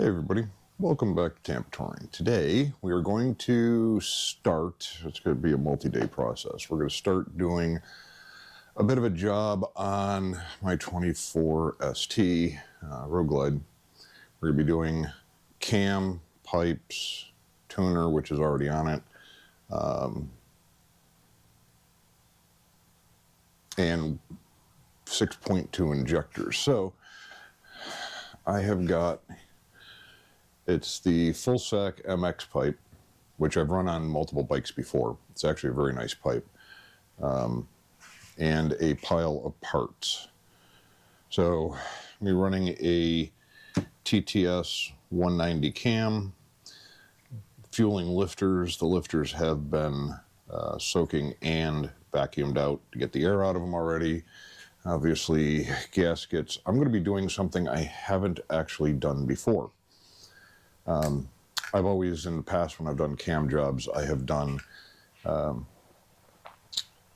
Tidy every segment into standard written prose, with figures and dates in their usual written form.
Hey everybody, welcome back to Tampa Touring. Today we are going to start, it's going to be a multi-day process. We're going to start doing a bit of a job on my 24 ST Road Glide. We're going to be doing cam, pipes, tuner, which is already on it, and 6.2 injectors. So I have got, it's the Fullsac MX pipe, which I've run on multiple bikes before. It's actually a very nice pipe, and a pile of parts. So I'm running a TTS-190 Cam, fueling lifters. The lifters have been soaking and vacuumed out to get the air out of them already. Obviously, gaskets. I'm going to be doing something I haven't actually done before. I've always, in the past, when I've done cam jobs, I have done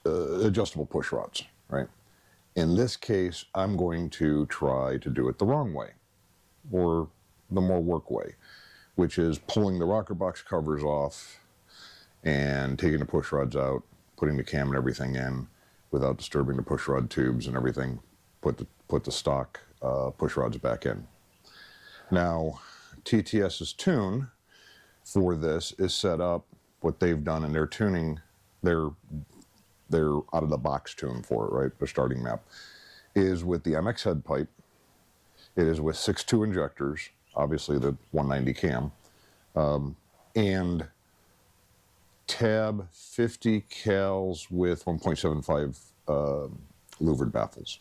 adjustable push rods, right? In this case, I'm going to try to do it the wrong way, or the more work way, which is pulling the rocker box covers off and taking the push rods out, putting the cam and everything in without disturbing the push rod tubes and everything, put the stock push rods back in. Now, TTS's tune for this is set up, what they've done in their tuning, their out of the box tune for it, right? Their starting map is with the MX head pipe. It is with 6.2 injectors, obviously the 190 cam, and tab 50 cals with 1.75 louvered baffles.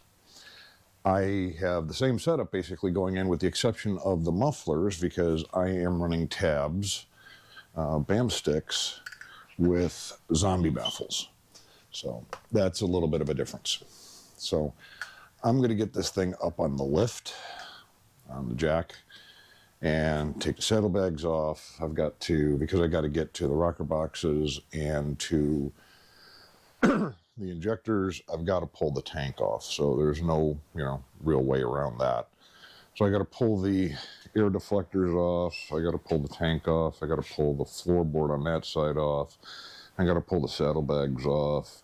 I have the same setup basically going in with the exception of the mufflers, because I am running tabs, BAM sticks with zombie baffles. So that's a little bit of a difference. So I'm going to get this thing up on the lift, on the jack, and take the saddlebags off. I've got to, because I got to get to the rocker boxes and to the injectors, I've got to pull the tank off. So there's no, real way around that. So I got to pull the air deflectors off. I got to pull the tank off. I got to pull the floorboard on that side off. I got to pull the saddlebags off.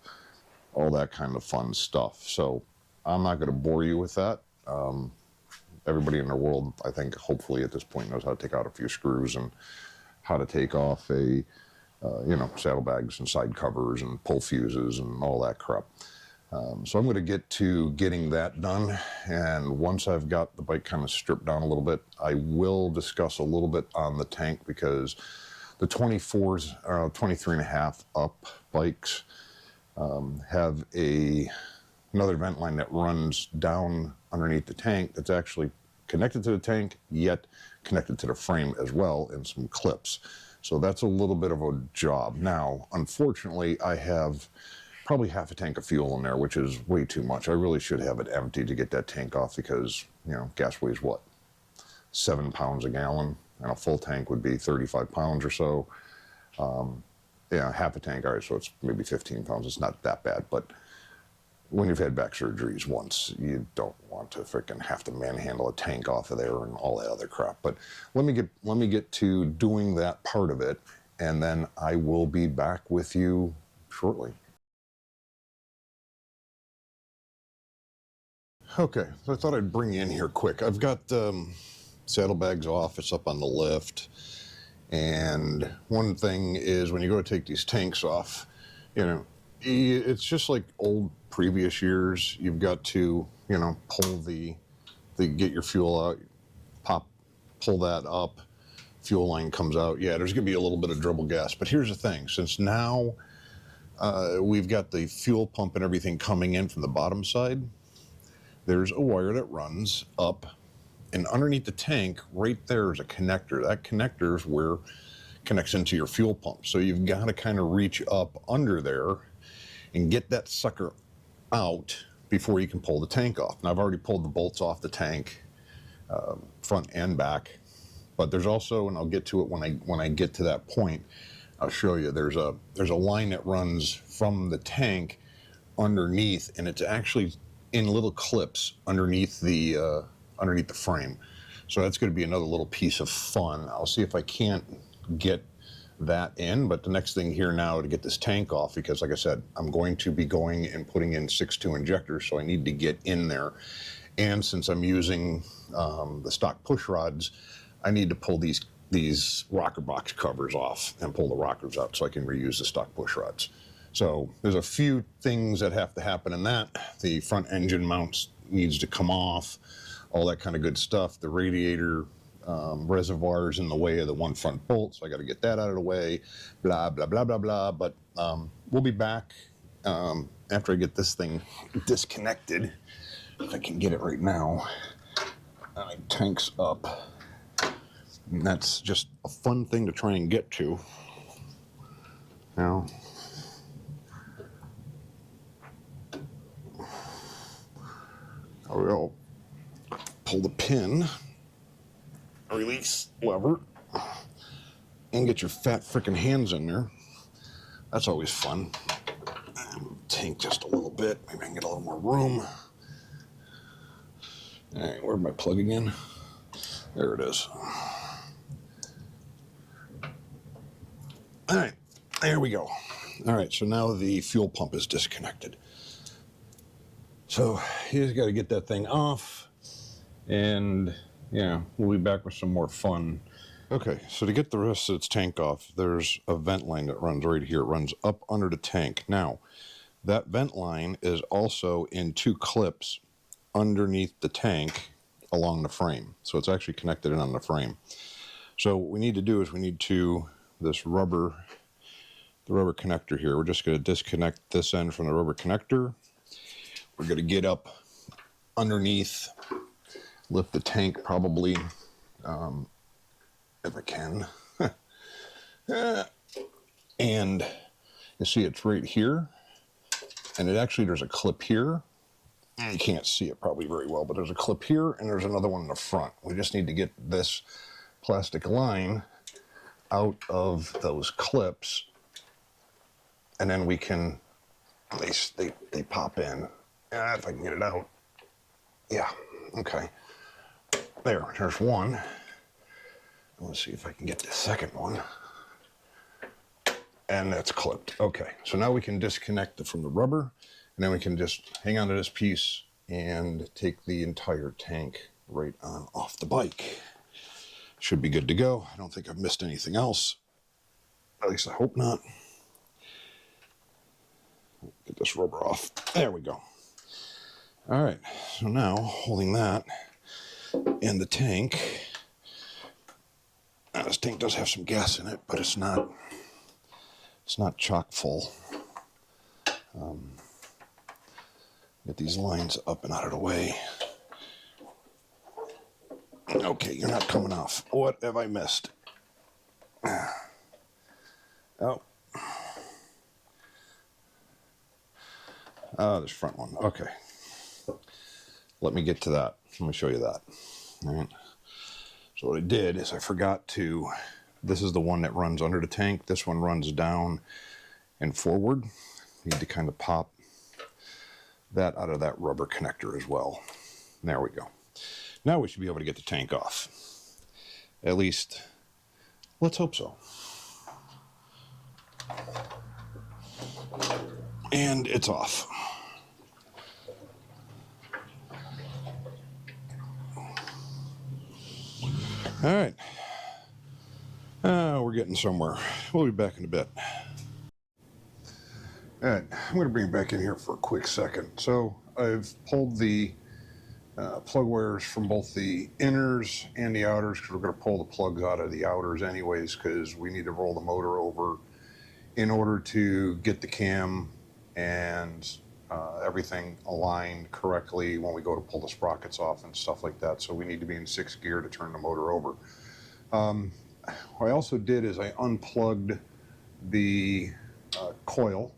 All that kind of fun stuff. So I'm not going to bore you with that. Everybody in the world, I think, hopefully at this point knows how to take out a few screws and how to take off a saddlebags and side covers and pull fuses and all that crap. So I'm going to get to getting that done, and once I've got the bike kind of stripped down a little bit, I will discuss a little bit on the tank, because the 24s, 23 and a half up bikes have another vent line that runs down underneath the tank that's actually connected to the tank, yet connected to the frame as well, and some clips. So that's a little bit of a job. Now, unfortunately, I have probably half a tank of fuel in there, which is way too much. I really should have it empty to get that tank off, because, gas weighs what? 7 pounds a gallon, and a full tank would be 35 pounds or so. Half a tank, all right, so it's maybe 15 pounds. It's not that bad, but when you've had back surgeries once, you don't want to freaking have to manhandle a tank off of there and all that other crap. But let me get to doing that part of it, and then I will be back with you shortly. Okay, so I thought I'd bring you in here quick. I've got saddlebags off. It's up on the lift. And one thing is, when you go to take these tanks off, it's just like old previous years. You've got to, pull get your fuel out, pull that up, fuel line comes out. Yeah, there's gonna be a little bit of dribble gas, but here's the thing. Since now we've got the fuel pump and everything coming in from the bottom side, there's a wire that runs up, and underneath the tank, right there is a connector. That connector is where it connects into your fuel pump. So you've got to kind of reach up under there and get that sucker out before you can pull the tank off. Now, I've already pulled the bolts off the tank, front and back, but there's also, and I'll get to it when I get to that point, I'll show you, there's a line that runs from the tank underneath, and it's actually in little clips underneath the frame. So that's going to be another little piece of fun. I'll see if I can't get that in, but the next thing here now to get this tank off, because like I said, I'm going to be going and putting in 6.2 injectors, so I need to get in there. And since I'm using the stock push rods, I need to pull these rocker box covers off and pull the rockers out so I can reuse the stock push rods. So there's a few things that have to happen in that. The front engine mounts needs to come off, all that kind of good stuff. The radiator reservoirs in the way of the one front bolt, so I got to get that out of the way, blah, blah, blah, blah, blah. But we'll be back after I get this thing disconnected, if I can get it right now. Tank's up. And that's just a fun thing to try and get to. Now, I will pull the pin, release lever, and get your fat frickin' hands in there. That's always fun. Tank just a little bit. Maybe I can get a little more room. All right, where's my plug again? There it is. All right, there we go. All right, so now the fuel pump is disconnected. So you just got to get that thing off, and yeah, we'll be back with some more fun. Okay, so to get the rest of its tank off, there's a vent line that runs right here. It runs up under the tank. Now, that vent line is also in 2 clips underneath the tank along the frame. So it's actually connected in on the frame. So what we need to do is we need to, the rubber connector here, we're just going to disconnect this end from the rubber connector. We're going to get up underneath, lift the tank probably, if I can. And you see it's right here. And it actually, there's a clip here. You can't see it probably very well, but there's a clip here and there's another one in the front. We just need to get this plastic line out of those clips, and then we can, they pop in. If I can get it out. Yeah, okay. There's one. Let's see if I can get the second one. And that's clipped. Okay, so now we can disconnect it from the rubber, and then we can just hang on to this piece and take the entire tank right on off the bike. Should be good to go. I don't think I've missed anything else. At least I hope not. Get this rubber off. There we go. All right, so now holding that in the tank. Now this tank does have some gas in it, but it's not chock full. Get these lines up and out of the way. Okay, you're not coming off. What have I missed? Oh, this front one. Okay. Let me get to that. Let me show you that. All right. So what I did is I forgot to, this is the one that runs under the tank. This one runs down and forward. Need to kind of pop that out of that rubber connector as well. There we go. Now we should be able to get the tank off. At least, let's hope so. And it's off. All right. We're getting somewhere. We'll be back in a bit. All right, I'm going to bring it back in here for a quick second. So I've pulled the plug wires from both the inners and the outers, because we're going to pull the plugs out of the outers anyways, because we need to roll the motor over in order to get the cam and everything aligned correctly when we go to pull the sprockets off and stuff like that. So we need to be in 6th gear to turn the motor over. What I also did is I unplugged the coil,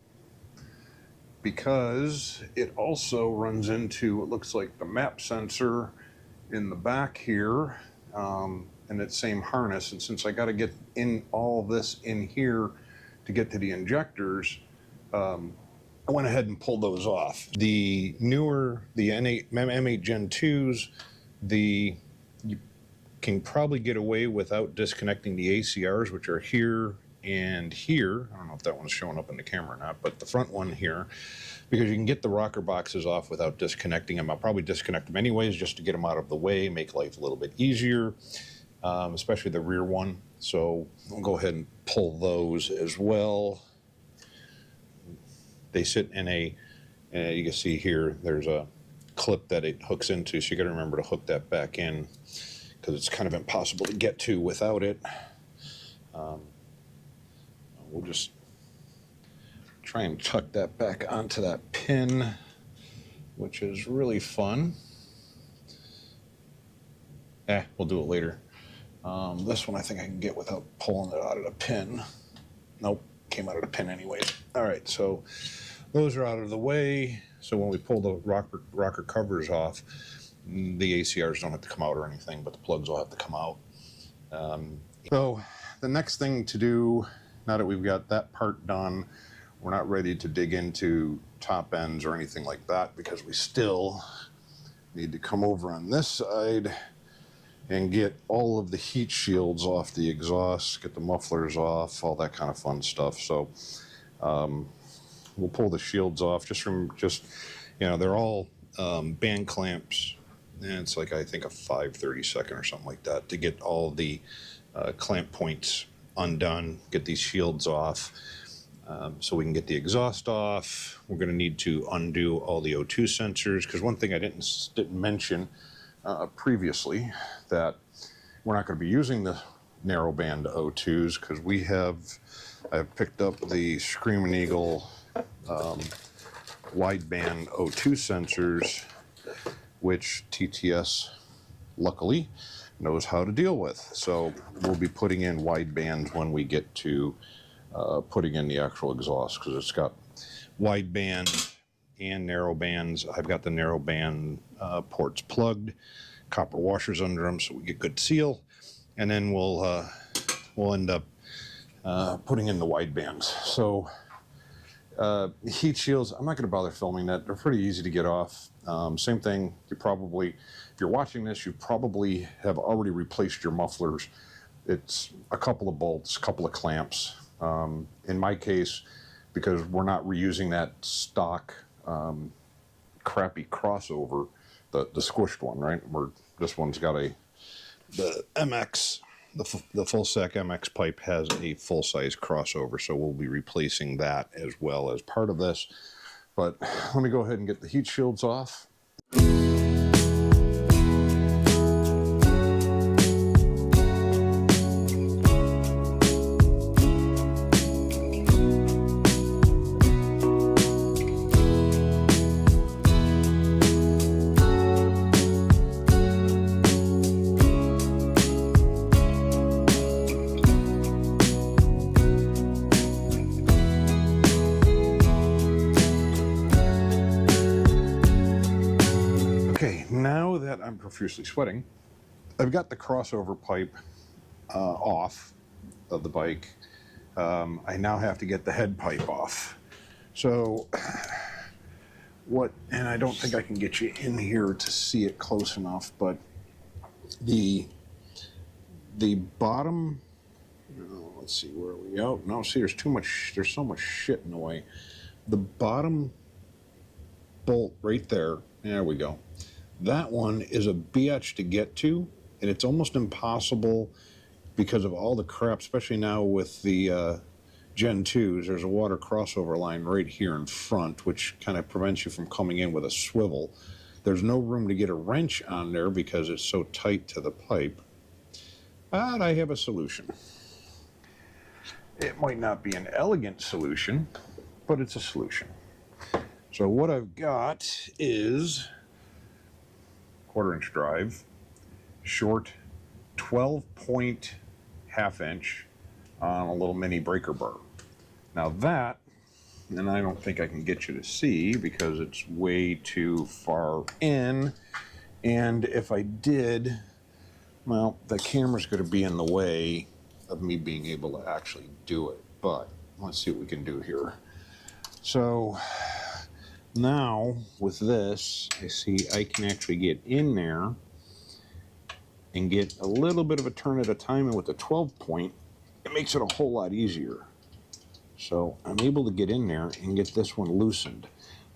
because it also runs into, it looks like, the map sensor in the back here, and that same harness. And since I got to get in all this in here to get to the injectors, I went ahead and pulled those off. The newer, the M8 Gen 2s, can probably get away without disconnecting the ACRs, which are here and here. I don't know if that one's showing up in the camera or not, but the front one here, because you can get the rocker boxes off without disconnecting them. I'll probably disconnect them anyways just to get them out of the way, make life a little bit easier, especially the rear one. So I'll go ahead and pull those as well. They sit in a, you can see here, there's a clip that it hooks into, so you got to remember to hook that back in because it's kind of impossible to get to without it. We'll just try and tuck that back onto that pin, which is really fun. We'll do it later. This one I think I can get without pulling it out of the pin. Nope, came out of the pin anyways. All right, so those are out of the way. So when we pull the rocker covers off, the ACRs don't have to come out or anything, but the plugs will have to come out. So the next thing to do, now that we've got that part done, we're not ready to dig into top ends or anything like that because we still need to come over on this side and get all of the heat shields off the exhaust, get the mufflers off, all that kind of fun stuff. So we'll pull the shields off just you know, they're all band clamps, and it's like I think a 5/32 or something like that to get all the clamp points undone, get these shields off, so we can get the exhaust off. We're going to need to undo all the O2 sensors, because one thing I didn't mention previously, that we're not going to be using the narrowband O2s because I've picked up the Screaming Eagle wideband O2 sensors, which TTS luckily knows how to deal with. So we'll be putting in widebands when we get to putting in the actual exhaust, because it's got wideband and narrow bands. I've got the narrow band ports plugged, copper washers under them so we get good seal, and then we'll end up putting in the widebands. So heat shields, I'm not going to bother filming that. They're pretty easy to get off. Same thing, if you're watching this, you probably have already replaced your mufflers. It's a couple of bolts, a couple of clamps. In my case, because we're not reusing that stock crappy crossover, the squished one, right? This one's got the MX, the Fullsac MX pipe has a full-size crossover, so we'll be replacing that as well as part of this. But let me go ahead and get the heat shields off. Now that I'm profusely sweating, I've got the crossover pipe off of the bike. I now have to get the head pipe off. So and I don't think I can get you in here to see it close enough, but the bottom, let's see, where are we? Oh, no, see, there's so much shit in the way. The bottom bolt right there we go. That one is a bitch to get to, and it's almost impossible because of all the crap, especially now with the Gen 2s. There's a water crossover line right here in front, which kind of prevents you from coming in with a swivel. There's no room to get a wrench on there because it's so tight to the pipe. But I have a solution. It might not be an elegant solution, but it's a solution. So what I've got is 1/4-inch drive, short 12-point half-inch on a little mini breaker bar. Now that, and I don't think I can get you to see because it's way too far in, and if I did, well, the camera's going to be in the way of me being able to actually do it. But let's see what we can do here. So now with this, I see I can actually get in there and get a little bit of a turn at a time, and with the 12 point, it makes it a whole lot easier. So I'm able to get in there and get this one loosened.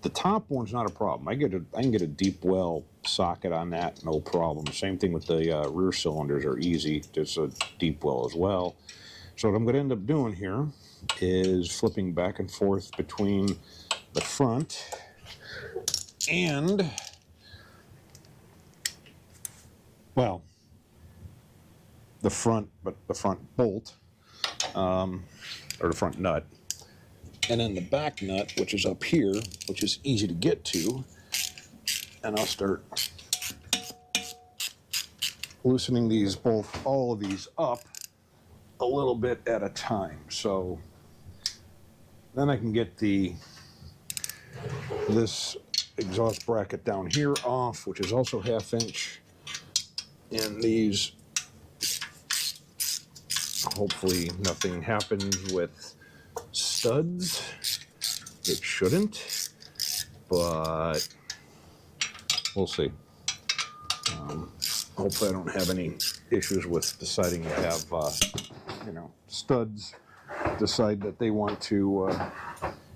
The top one's not a problem. I can get a deep well socket on that, no problem. Same thing with the rear cylinders are easy. There's a deep well as well. So what I'm going to end up doing here is flipping back and forth between the front and, well, the front bolt, or the front nut, and then the back nut, which is up here, which is easy to get to, and I'll start loosening these all of these up a little bit at a time. So then I can get this exhaust bracket down here off, which is also 1/2 inch, and these, hopefully nothing happens with studs. It shouldn't, but we'll see. Hopefully I don't have any issues with deciding to have, studs decide that they want to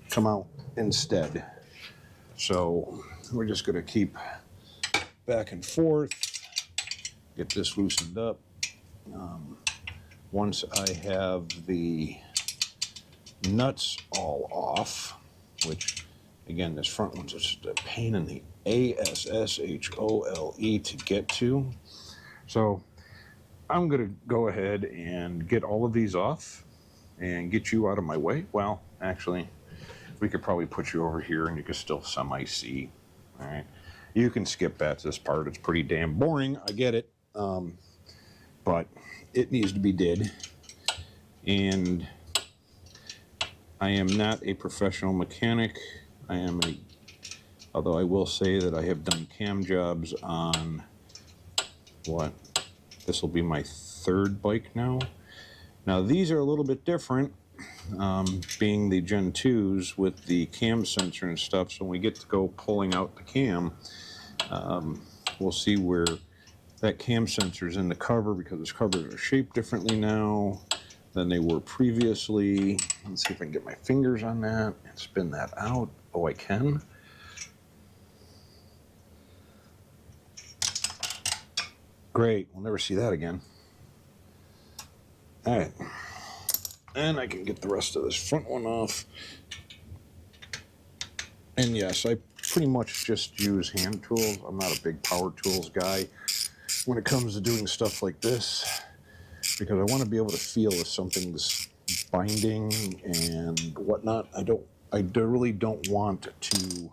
come out instead. So we're just going to keep back and forth, get this loosened up. Once I have the nuts all off, which again, this front one's just a pain in the ASSHOLE to get to. So I'm going to go ahead and get all of these off and get you out of my way. Well, actually, we could probably put you over here and you can still semi-see. All right. You can skip past this part. It's pretty damn boring. I get it. But it needs to be did. And I am not a professional mechanic. Although I will say that I have done cam jobs on this will be my 3rd bike now. Now these are a little bit different, being the Gen 2s with the cam sensor and stuff. So when we get to go pulling out the cam, we'll see where that cam sensor is in the cover, because its covers are shaped differently now than they were previously. Let's see if I can get my fingers on that and spin that out. Oh, I can. Great, we'll never see that again. All right, and I can get the rest of this front one off. And yes, I pretty much just use hand tools. I'm not a big power tools guy when it comes to doing stuff like this, because I want to be able to feel if something's binding and whatnot. I really don't want to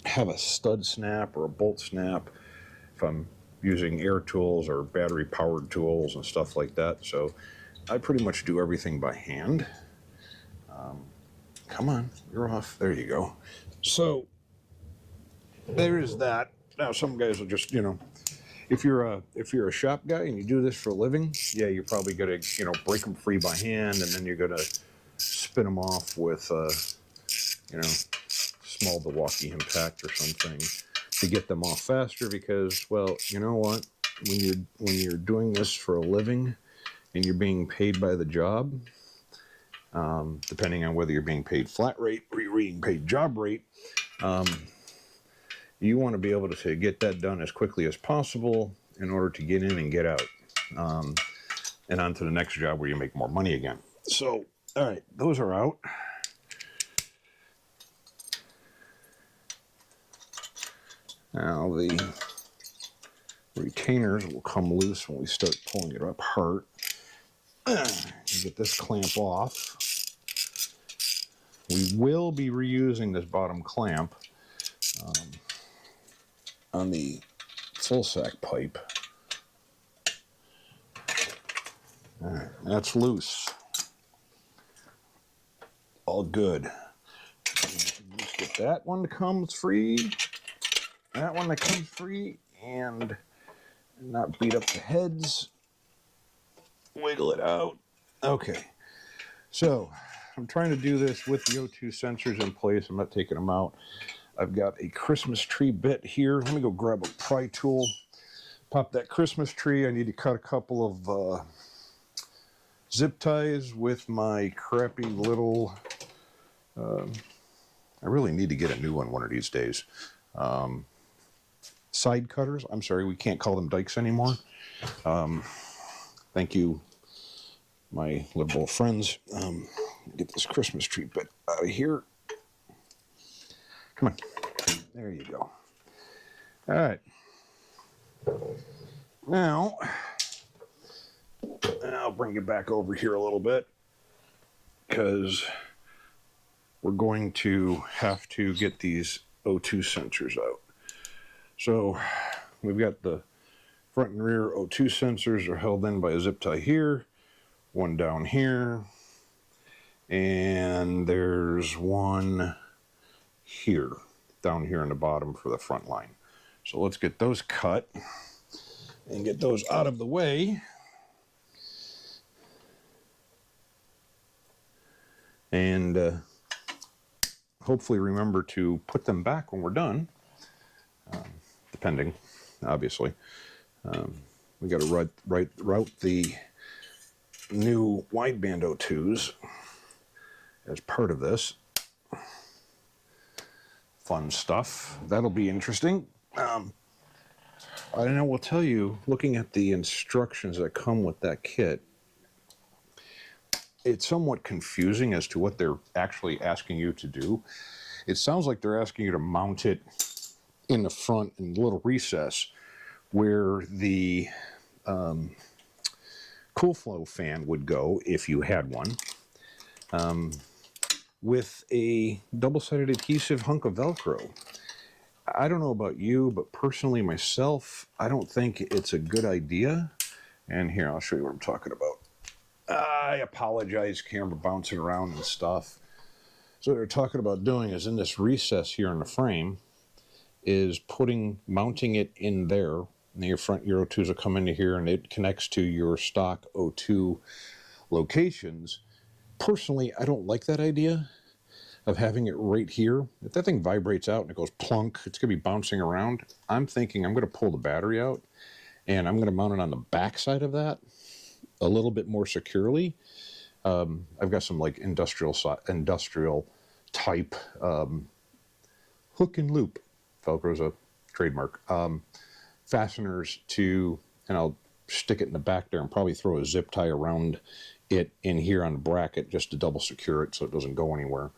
have a stud snap or a bolt snap if I'm using air tools or battery powered tools and stuff like that. So I pretty much do everything by hand. Come on, you're off. There you go. So there is that. Now some guys will just, if you're a shop guy and you do this for a living, yeah, you're probably gonna, break them free by hand, and then you're gonna spin them off with, small Milwaukee impact or something to get them off faster. Because, well, you know what? When you're doing this for a living and you're being paid by the job, depending on whether you're being paid flat rate or you're being paid job rate, you want to be able to get that done as quickly as possible in order to get in and get out, and on to the next job where you make more money again. So, all right, those are out. Now the retainers will come loose when we start pulling it apart. Get this clamp off. We will be reusing this bottom clamp on the Fullsac pipe. All right, that's loose. All good. Just get that one that comes free, that one that comes free, and not beat up the heads. Wiggle it out. Okay, so I'm trying to do this with the O2 sensors in place. I'm not taking them out. I've got a Christmas tree bit here. Let me go grab a pry tool Pop that Christmas tree. I need to cut a couple of zip ties with my crappy little, I really need to get a new one of these days. Side cutters. I'm sorry, we can't call them dikes anymore. Thank you, my liberal friends. Get this Christmas tree bit out of here. Come on. There you go. All right. Now, I'll bring you back over here a little bit because we're going to have to get these O2 sensors out. So we've got the front and rear O2 sensors are held in by a zip tie here, one down here, and there's one here, down here in the bottom for the front line. So let's get those cut and get those out of the way. And hopefully remember to put them back when we're done, depending, obviously. We got to route the new wideband O2s as part of this. Fun stuff. That'll be interesting. I will tell you, looking at the instructions that come with that kit, it's somewhat confusing as to what they're actually asking you to do. It sounds like they're asking you to mount it in the front in a little recess where the cool flow fan would go if you had one, with a double-sided adhesive hunk of Velcro. I don't know about you, but personally myself, I don't think it's a good idea. And here, I'll show you what I'm talking about. I apologize, camera bouncing around and stuff. So what they're talking about doing is in this recess here in the frame is mounting it in there. And your front Euro 2s will come into here and it connects to your stock O2 locations. Personally, I don't like that idea of having it right here. If that thing vibrates out and it goes plunk, it's going to be bouncing around. I'm thinking I'm going to pull the battery out and I'm going to mount it on the back side of that a little bit more securely. I've got some like industrial type hook and loop. Velcro's a trademark. Fasteners and I'll stick it in the back there and probably throw a zip tie around it in here on the bracket just to double secure it so it doesn't go anywhere.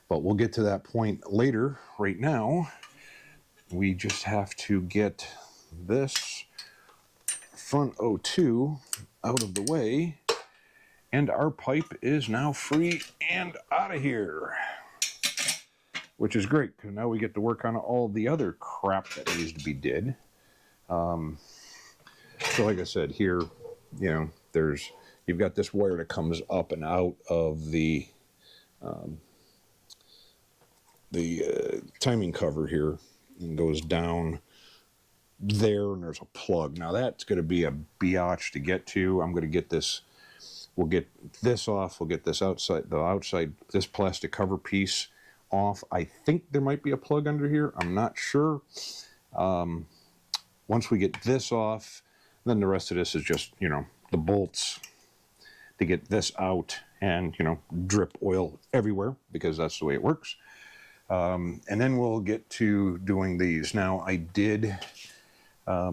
But we'll get to that point later. Right now, we just have to get this front O2 out of the way, and our pipe is now free and out of here, which is great because now we get to work on all the other crap that needs to be did. So like I said, here, you've got this wire that comes up and out of the timing cover here and goes down there, and there's a plug. Now that's going to be a biatch to get to. I'm going to get this. We'll get this off. We'll get this this plastic cover piece off. I think there might be a plug under here. I'm not sure. Once we get this off, then the rest of this is just, the bolts to get this out and, drip oil everywhere because that's the way it works. And then we'll get to doing these. Now I did, I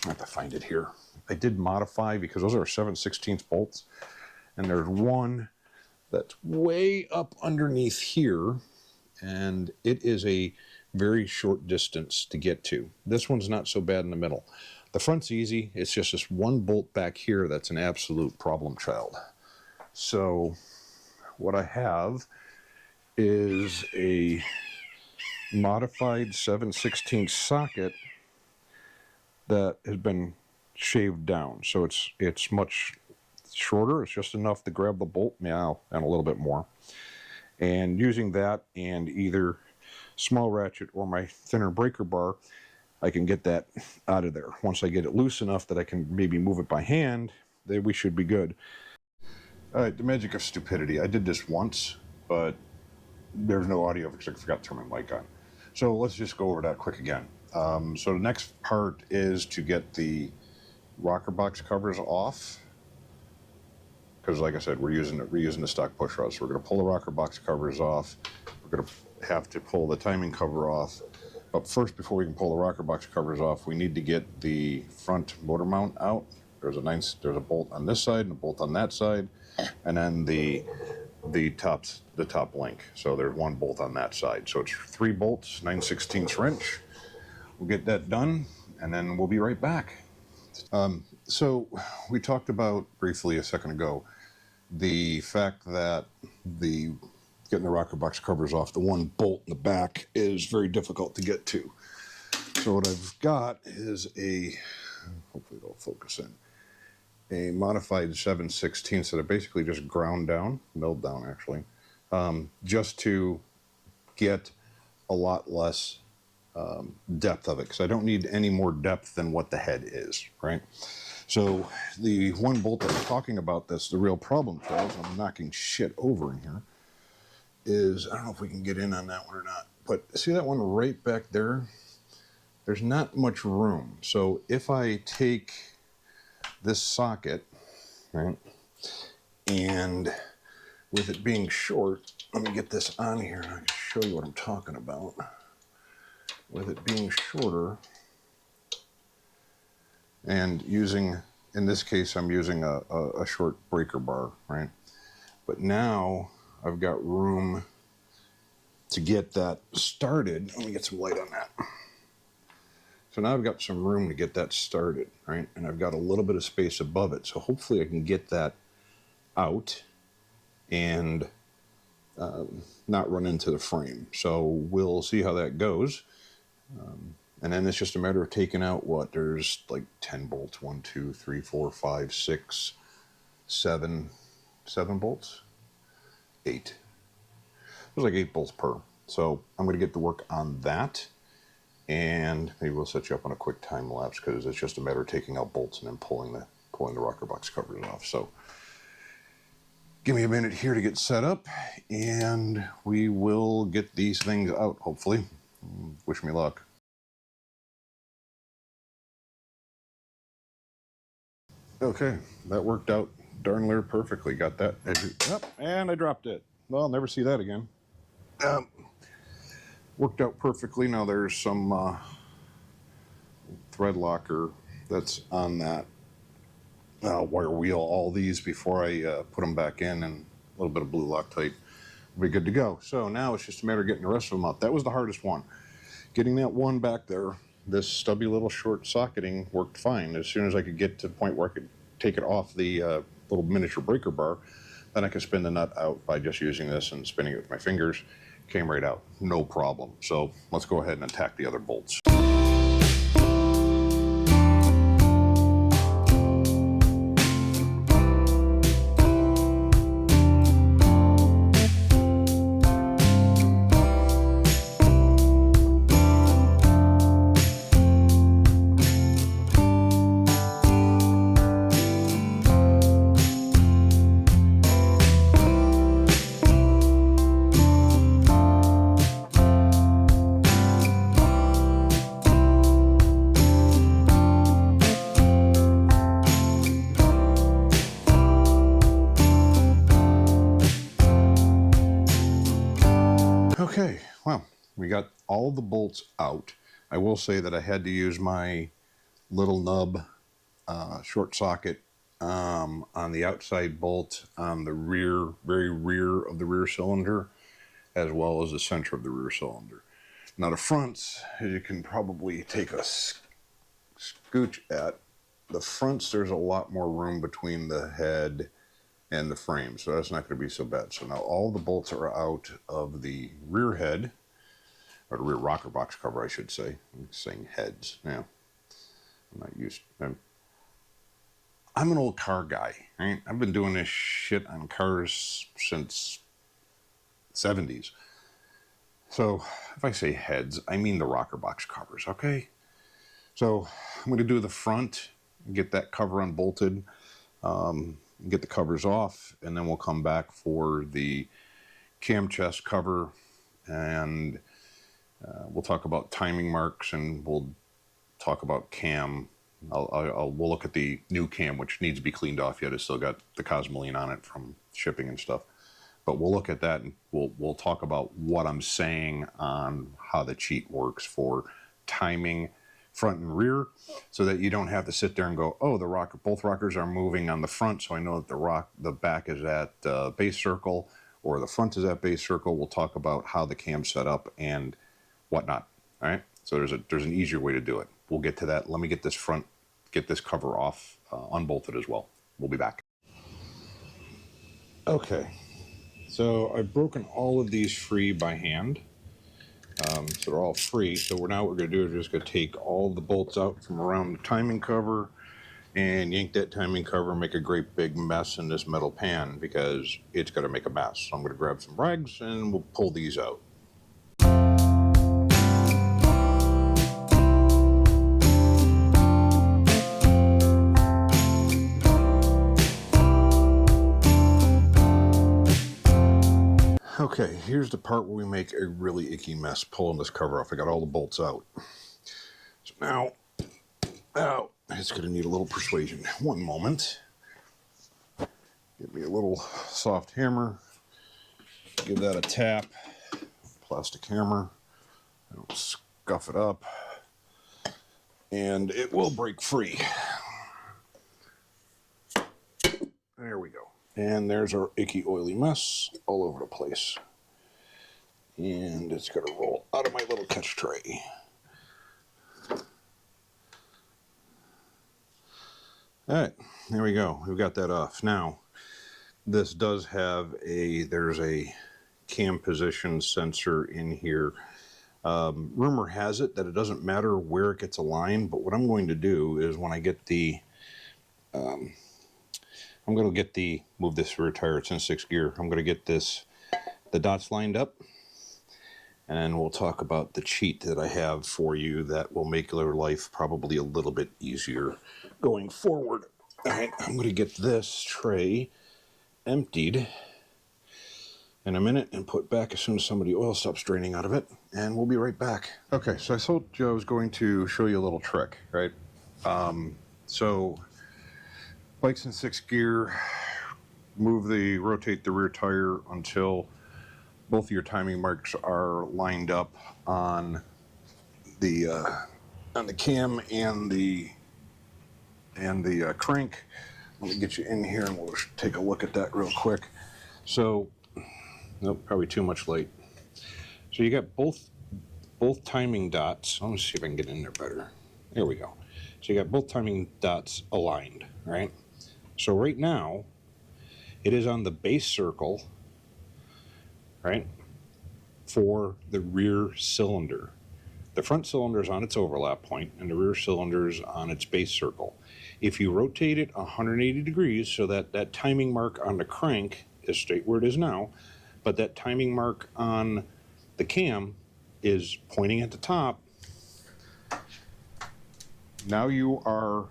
have to find it here. I did modify because those are 7/16 bolts. And there's one that's way up underneath here. And it is a very short distance to get to. This one's not so bad in the middle. The front's easy. It's just this one bolt back here that's an absolute problem child. So what I have is a modified 7/16 socket that has been shaved down. So it's much shorter. It's just enough to grab the bolt now and a little bit more. And using that and either small ratchet or my thinner breaker bar, I can get that out of there. Once I get it loose enough that I can maybe move it by hand, then we should be good. All right, the magic of stupidity. I did this once, but there's no audio because I forgot to turn my mic on. So let's just go over that quick again. So the next part is to get the rocker box covers off, because like I said, we're using the stock push rod. So we're going to pull the rocker box covers off. We're going to have to pull the timing cover off. But first, before we can pull the rocker box covers off, we need to get the front motor mount out. There's a bolt on this side and a bolt on that side, and then the top link. So there's one bolt on that side. So it's 3 bolts, 9/16 wrench. We'll get that done, and then we'll be right back. So we talked about briefly a second ago the fact that getting the rocker box covers off, the one bolt in the back is very difficult to get to. So what I've got is hopefully it'll focus in, a modified 7/16 that I basically just milled down actually, just to get a lot less depth of it, because I don't need any more depth than what the head is, right? So the one bolt that I'm talking about that's the real problem, Charles, I'm knocking shit over in here, is, I don't know if we can get in on that one or not, but see that one right back there? There's not much room. So if I take this socket, right, and with it being short, let me get this on here and I can show you what I'm talking about. With it being shorter, and using, in this case, I'm using a short breaker bar, right? But now I've got room to get that started. Let me get some light on that. So now I've got some room to get that started, right? And I've got a little bit of space above it. So hopefully I can get that out and not run into the frame. So we'll see how that goes. And then it's just a matter of taking out what? There's like 10 bolts. 1, 2, 3, 4, 5, 6, 7 bolts? 8. There's like 8 bolts per. So I'm going to get to work on that. And maybe we'll set you up on a quick time lapse, because it's just a matter of taking out bolts and then pulling the rocker box covers off. So give me a minute here to get set up, and we will get these things out, hopefully. Wish me luck. Okay, that worked out darn near perfectly. Got that. Yep, and I dropped it. Well, I'll never see that again. Worked out perfectly. Now there's some thread locker that's on that wire wheel. All these, before I put them back in, and a little bit of blue Loctite, will be good to go. So now it's just a matter of getting the rest of them out. That was the hardest one. Getting that one back there, this stubby little short socketing worked fine. As soon as I could get to the point where I could take it off the little miniature breaker bar, then I could spin the nut out by just using this and spinning it with my fingers. Came right out, no problem. So let's go ahead and attack the other bolts. Okay, well, we got all the bolts out. I will say that I had to use my little nub short socket on the outside bolt on the rear, very rear of the rear cylinder, as well as the center of the rear cylinder. Now the fronts, as you can probably take a scooch at, the fronts, there's a lot more room between the head and the frame, so that's not going to be so bad. So now all the bolts are out of the rear head, or the rear rocker box cover, I should say. I'm saying heads now. I'm not used. I'm an old car guy, right? I've been doing this shit on cars since the 70s. So if I say heads, I mean the rocker box covers, okay? So I'm going to do the front, get that cover unbolted, get the covers off, and then we'll come back for the cam chest cover and We'll talk about timing marks, and we'll talk about cam. We'll look at the new cam, which needs to be cleaned off yet. It's still got the cosmoline on it from shipping and stuff. But we'll look at that, and we'll talk about what I'm saying on how the cheat works for timing front and rear, so that you don't have to sit there and go, oh, both rockers are moving on the front, so I know that the back is at base circle, or the front is at base circle. We'll talk about how the cam's set up and whatnot. All right. So there's an easier way to do it. We'll get to that. Let me get this cover off, unbolted as well. We'll be back. Okay. So I've broken all of these free by hand. So they're all free. So what we're going to do is just going to take all the bolts out from around the timing cover and yank that timing cover and make a great big mess in this metal pan, because it's going to make a mess. So I'm going to grab some rags and we'll pull these out. Okay, here's the part where we make a really icky mess pulling this cover off. I got all the bolts out. So now, it's going to need a little persuasion. One moment. Get me a little soft hammer. Give that a tap. Plastic hammer. I don't scuff it up. And it will break free. There we go. And there's our icky, oily mess all over the place. And it's going to roll out of my little catch tray. All right, there we go. We've got that off. Now, this does have there's a cam position sensor in here. Rumor has it that it doesn't matter where it gets aligned, but what I'm going to do is when I get move this rear tire, it's in 6th gear. I'm going to get the dots lined up, and then we'll talk about the cheat that I have for you that will make your life probably a little bit easier going forward. All right, I'm going to get this tray emptied in a minute and put back as soon as some of the oil stops draining out of it, and we'll be right back. Okay, so I told you I was going to show you a little trick, right? So bike's in 6th gear, rotate the rear tire until both of your timing marks are lined up on the cam and the crank. Let me get you in here and we'll take a look at that real quick. So, nope, probably too much light. So you got both timing dots. Let me see if I can get in there better. There we go. So you got both timing dots aligned, right? So right now, it is on the base circle, right, for the rear cylinder. The front cylinder is on its overlap point, and the rear cylinder is on its base circle. If you rotate it 180 degrees so that that timing mark on the crank is straight where it is now, but that timing mark on the cam is pointing at the top, now you're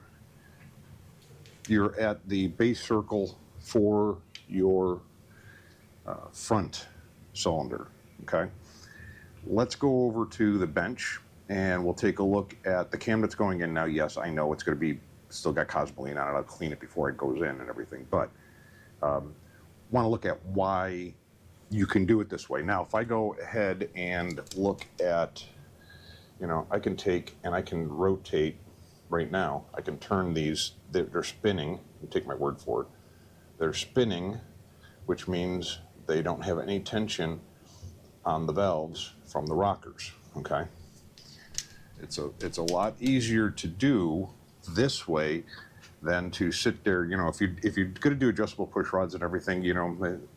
at the base circle for your front cylinder, okay? Let's go over to the bench and we'll take a look at the cam that's going in now. Yes, I know it's going to be still got cosmoline on it. I'll clean it before it goes in and everything, but want to look at why you can do it this way. Now, if I go ahead and look at, I can take and I can rotate right now. I can turn these, they're spinning, take my word for it. They're spinning, which means they don't have any tension on the valves from the rockers, okay? It's a lot easier to do this way than to sit there, if you're gonna do adjustable push rods and everything,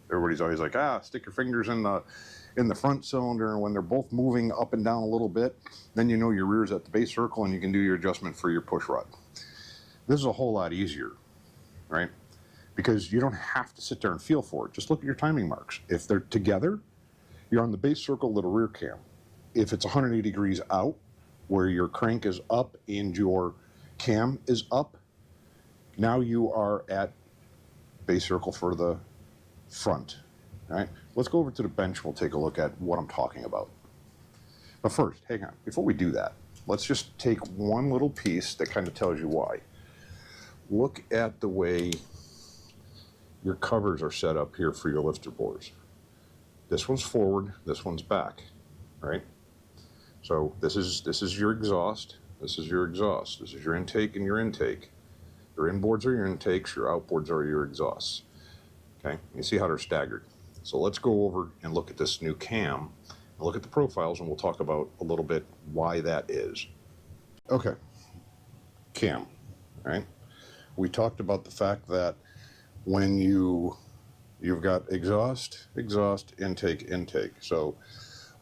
everybody's always like, stick your fingers in the front cylinder, and when they're both moving up and down a little bit, then your rear's at the base circle and you can do your adjustment for your push rod. This is a whole lot easier, right? Because you don't have to sit there and feel for it. Just look at your timing marks. If they're together, you're on the base circle of the rear cam. If it's 180 degrees out, where your crank is up and your cam is up, now you are at base circle for the front. All right, let's go over to the bench. We'll take a look at what I'm talking about. But first, hang on, before we do that, let's just take one little piece that kind of tells you why. Look at the way your covers are set up here for your lifter bores. This one's forward, this one's back, right? So this is your exhaust, this is your exhaust, this is your intake and your intake. Your inboards are your intakes, your outboards are your exhausts. Okay, you see how they're staggered. So let's go over and look at this new cam, and look at the profiles, and we'll talk about a little bit why that is. Okay, cam, right? We talked about the fact that when you've got exhaust, intake, intake. So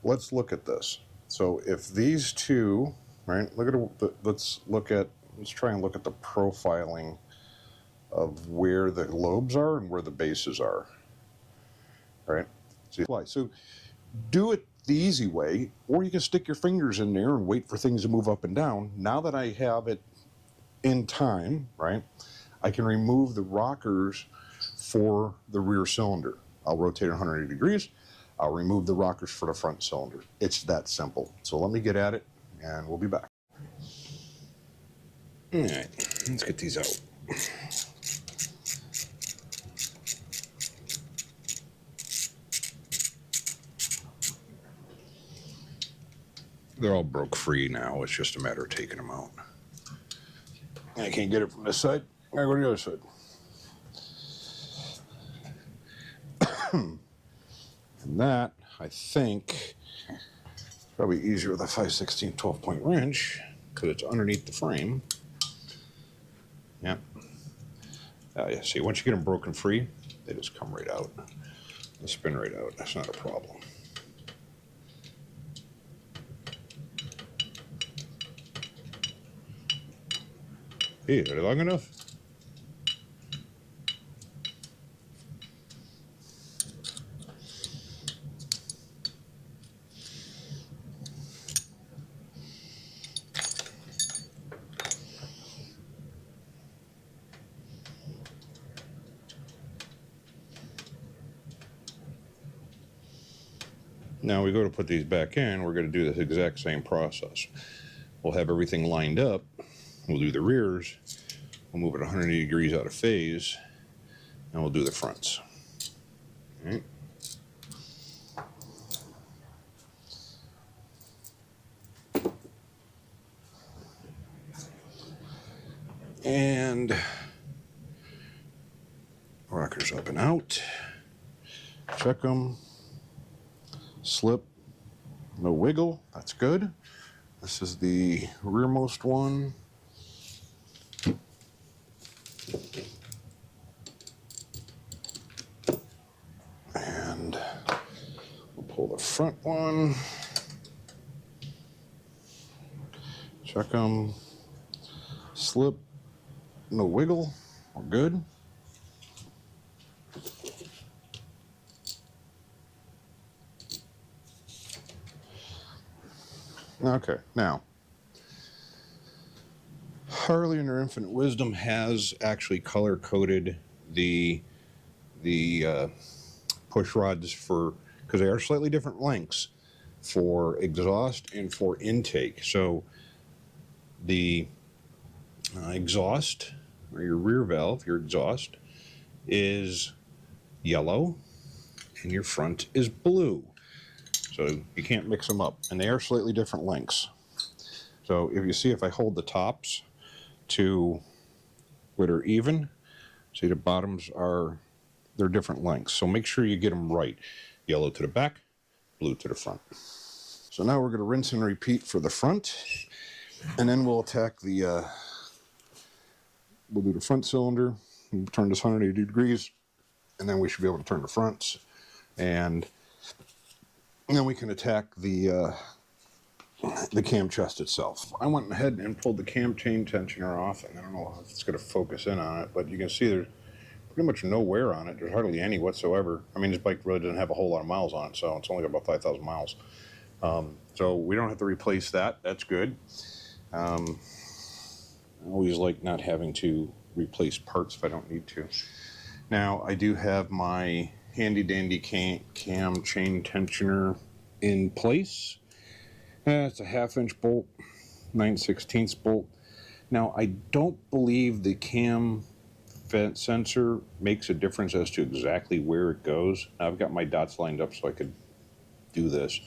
let's look at this. So if these two, right, let's try and look at the profiling of where the lobes are and where the bases are, right? So do it the easy way, or you can stick your fingers in there and wait for things to move up and down. Now that I have it in time, right, I can remove the rockers for the rear cylinder. I'll rotate 180 degrees. I'll remove the rockers for the front cylinder. It's that simple. So let me get at it, and we'll be back. All right, let's get these out. They're all broke free now. It's just a matter of taking them out. I can't get it from this side. I gotta go to the other side. And that, I think, is probably easier with a 5/16 12-point wrench because it's underneath the frame. Yeah. Yeah, see, once you get them broken free, they just come right out. They spin right out. That's not a problem. Hey, are they long enough? Now we go to put these back in, we're going to do this exact same process. We'll have everything lined up. We'll do the rears. We'll move it 180 degrees out of phase, and we'll do the fronts. All right. And rockers up and out. Check them. Slip. No wiggle. That's good. This is the rearmost one. And we'll pull the front one. Check them. Slip. No wiggle. We're good. Okay, now, Harley in her infinite wisdom has actually color-coded the push rods because they are slightly different lengths for exhaust and for intake. So the exhaust, or your rear valve, your exhaust, is yellow, and your front is blue. So you can't mix them up, and they are slightly different lengths. So if you see, if I hold the tops to where they're even, see the bottoms they're different lengths. So make sure you get them right. Yellow to the back, blue to the front. So now we're going to rinse and repeat for the front, and then we'll attack we'll do the front cylinder, and turn this 180 degrees, and then we should be able to turn the fronts, and then we can attack the cam chest itself. I went ahead and pulled the cam chain tensioner off, and I don't know if it's going to focus in on it, but you can see there's pretty much no wear on it. There's hardly any whatsoever. I mean, this bike really doesn't have a whole lot of miles on it, so it's only got about 5,000 miles. So we don't have to replace that. That's good. I always like not having to replace parts if I don't need to. Now, I do have my handy dandy cam chain tensioner in place, It's a 1/2 inch bolt, 9/16 bolt. Now, I don't believe the cam sensor makes a difference as to exactly where it goes. Now, I've got my dots lined up so I could do this.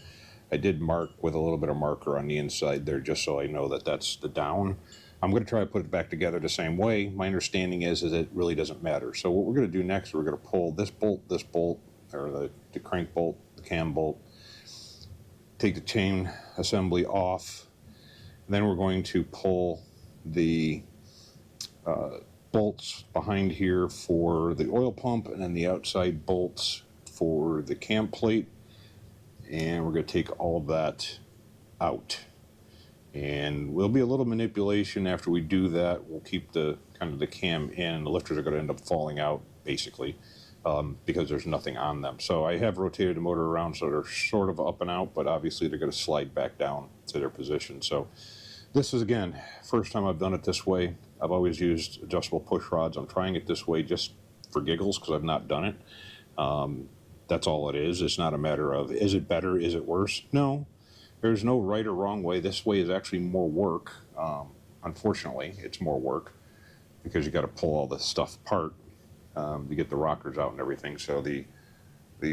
I did mark with a little bit of marker on the inside there just so I know that that's the down. I'm going to try to put it back together the same way. My understanding is it really doesn't matter. So what we're going to do next, we're going to pull this bolt, or the crank bolt, the cam bolt, take the chain assembly off, and then we're going to pull the bolts behind here for the oil pump, and then the outside bolts for the cam plate, and we're going to take all of that out. And will be a little manipulation after we do that. We'll keep the kind of the cam in. The lifters are going to end up falling out basically because there's nothing on them. So I have rotated the motor around so they're sort of up and out, but obviously they're going to slide back down to their position. So this is, again, first time I've done it this way. I've always used adjustable push rods. I'm trying it this way just for giggles because I've not done it. That's all it is. It's not a matter of, is it better, is it worse? No. There's no right or wrong way. This way is actually more work. Unfortunately, it's more work because you got to pull all this stuff apart to get the rockers out and everything. So the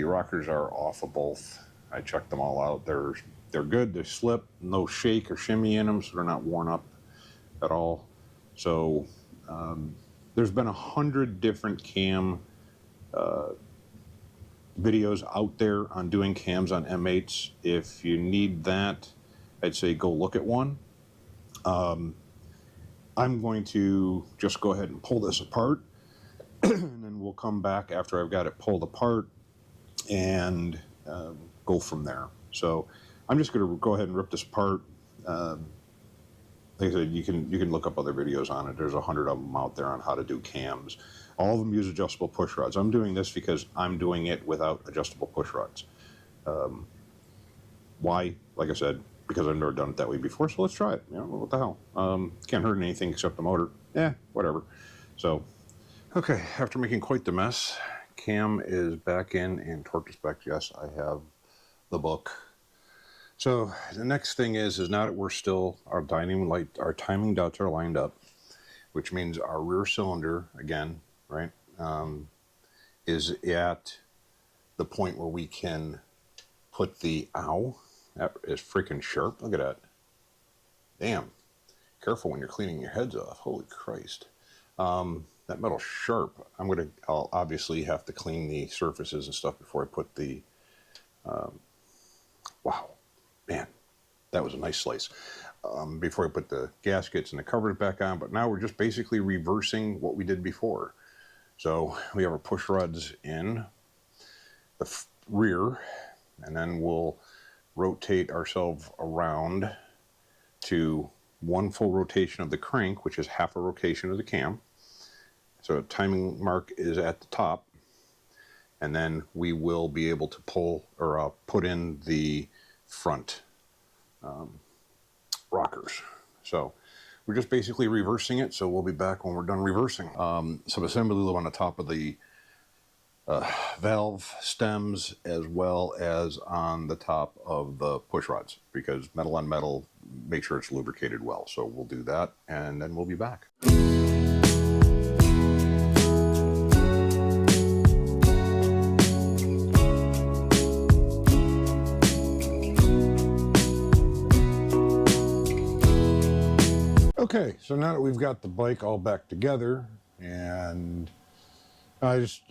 rockers are off of both. I checked them all out. They're good. They slip, no shake or shimmy in them, so they're not worn up at all. So there's been 100 different cam videos out there on doing cams on M8s. If you need that, I'd say go look at one. I'm going to just go ahead and pull this apart and then we'll come back after I've got it pulled apart and go from there. So I'm just going to go ahead and rip this apart. Like I said, you can look up other videos on it. There's 100 of them out there on how to do cams. All of them use adjustable push rods. I'm doing this because I'm doing it without adjustable push rods. Why? Like I said, because I've never done it that way before, so let's try it. You know, what the hell? Can't hurt anything except the motor. Yeah, whatever. So, okay, after making quite the mess, cam is back in and torque is back. Yes, I have the book. So the next thing is now that we're still, our timing dots are lined up, which means our rear cylinder, again, right, is at the point where we can put the, ow, that is freaking sharp. Look at that. Damn. Careful when you're cleaning your heads off. Holy Christ. That metal's sharp. I'll obviously have to clean the surfaces and stuff before I put the, wow, man, that was a nice slice. Before I put the gaskets and the covers back on, but now we're just basically reversing what we did before. So we have our push rods in the rear, and then we'll rotate ourselves around to one full rotation of the crank, which is half a rotation of the cam. So timing mark is at the top, and then we will be able to pull or put in the front rockers. So we're just basically reversing it, so we'll be back when we're done reversing. Some assembly lube on the top of the valve stems as well as on the top of the push rods, because metal on metal, make sure it's lubricated well. So we'll do that and then we'll be back. Okay, so now that we've got the bike all back together, and I just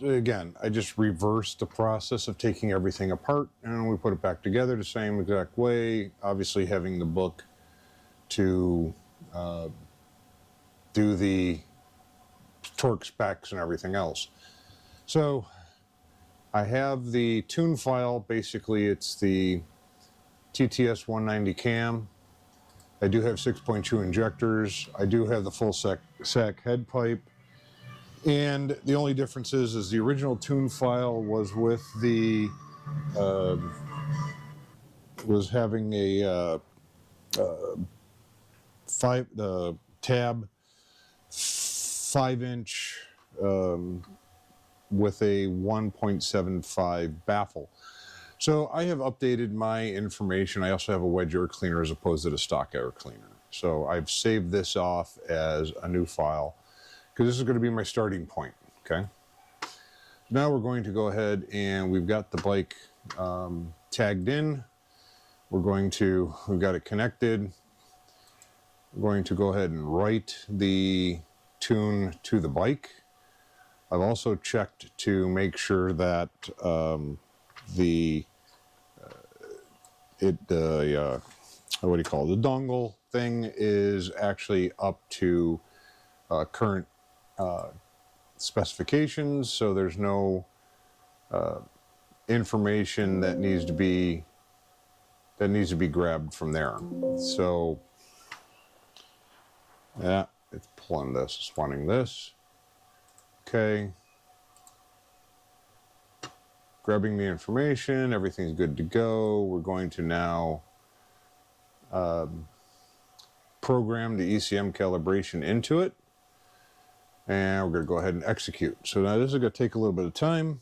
reversed the process of taking everything apart and we put it back together the same exact way, obviously having the book to do the torque specs and everything else. So I have the tune file. Basically it's the TTS-190 Cam. I do have 6.2 injectors. I do have the Fullsac head pipe. And the only difference is the original tune file was with the, was having a tab 5-inch with a 1.75 baffle. So I have updated my information. I also have a wedge air cleaner as opposed to the stock air cleaner. So I've saved this off as a new file because this is going to be my starting point, okay? Now we're going to go ahead and we've got the bike tagged in. We've got it connected. We're going to go ahead and write the tune to the bike. I've also checked to make sure that what do you call it? The dongle thing is actually up to current specifications, so there's no information that needs to be grabbed from there. So yeah, it's pulling this, it's wanting this. Okay. Grabbing the information, everything's good to go. We're going to now program the ECM calibration into it. And we're going to go ahead and execute. So now this is going to take a little bit of time.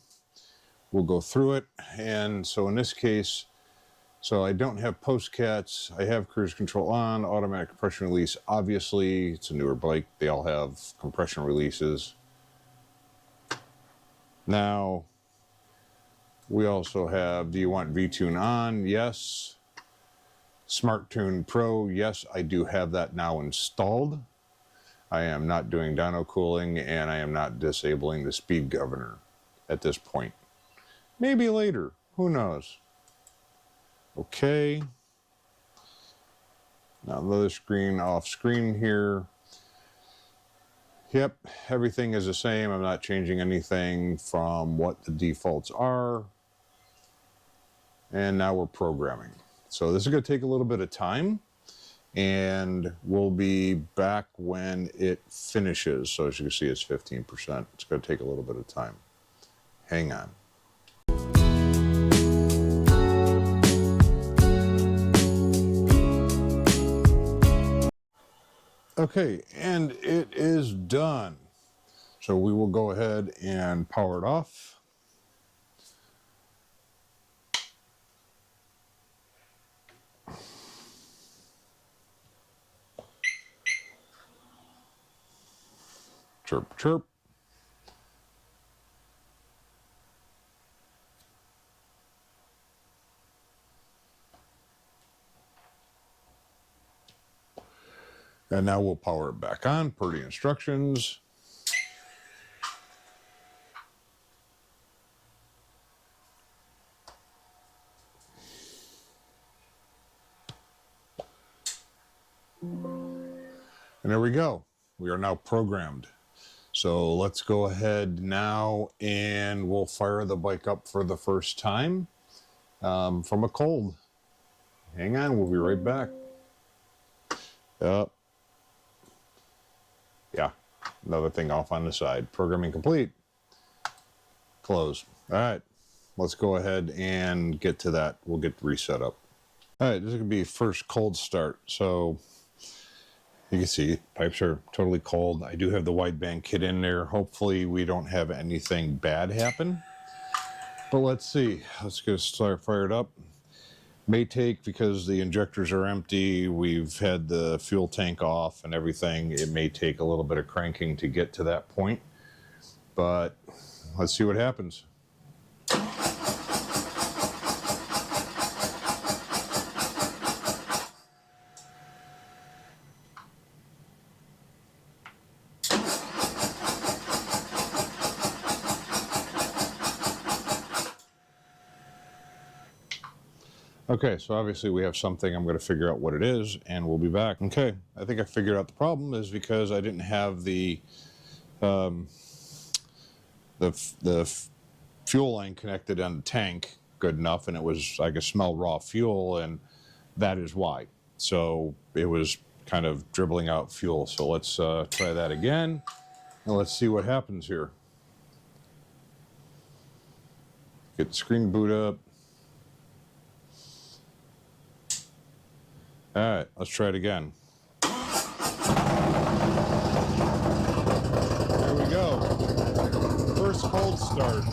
We'll go through it. And so in this case, so I don't have postcats. I have cruise control on, automatic compression release. Obviously, it's a newer bike. They all have compression releases. Now, we also have, do you want V-Tune on? Yes. Smart Tune Pro, yes, I do have that now installed. I am not doing dyno cooling and I am not disabling the speed governor at this point. Maybe later, who knows? Okay. Now the other screen off screen here. Yep, everything is the same. I'm not changing anything from what the defaults are. And now we're programming. So this is going to take a little bit of time, and we'll be back when it finishes. So as you can see, it's 15%. It's going to take a little bit of time. Hang on. Okay, and it is done. So we will go ahead and power it off. Chirp, chirp. And now we'll power it back on per the instructions. And there we go. We are now programmed. So let's go ahead now and we'll fire the bike up for the first time from a cold. Hang on, we'll be right back. Yep. Yeah, another thing off on the side. Programming complete. Close. All right, let's go ahead and get to that. We'll get reset up. All right, this is gonna be first cold start. So you can see pipes are totally cold. I do have the wideband kit in there. Hopefully we don't have anything bad happen. But let's see. Let's get start fired up. May take, because the injectors are empty, we've had the fuel tank off and everything, it may take a little bit of cranking to get to that point. But let's see what happens. Okay, so obviously we have something. I'm going to figure out what it is, and we'll be back. Okay, I think I figured out the problem is because I didn't have the fuel line connected on the tank good enough, and it was, I could smell raw fuel, and that is why. So it was kind of dribbling out fuel. So let's try that again, and let's see what happens here. Get the screen boot up. All right, let's try it again. There we go. First cold start.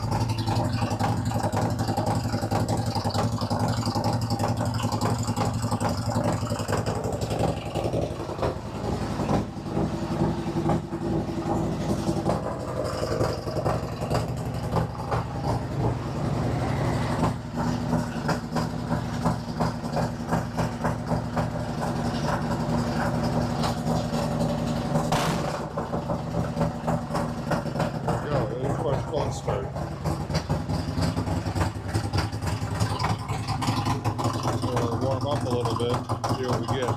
See what we get.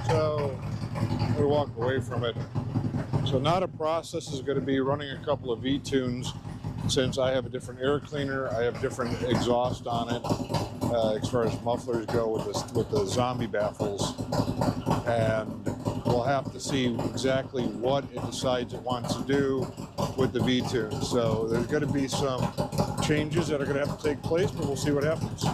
So we walk away from it. So now the process is going to be running a couple of V-tunes. Since I have a different air cleaner, I have different exhaust on it as far as mufflers go with the zombie baffles, and we'll have to see exactly what it decides it wants to do with the V-tune. So there's going to be some changes that are going to have to take place, but we'll see what happens.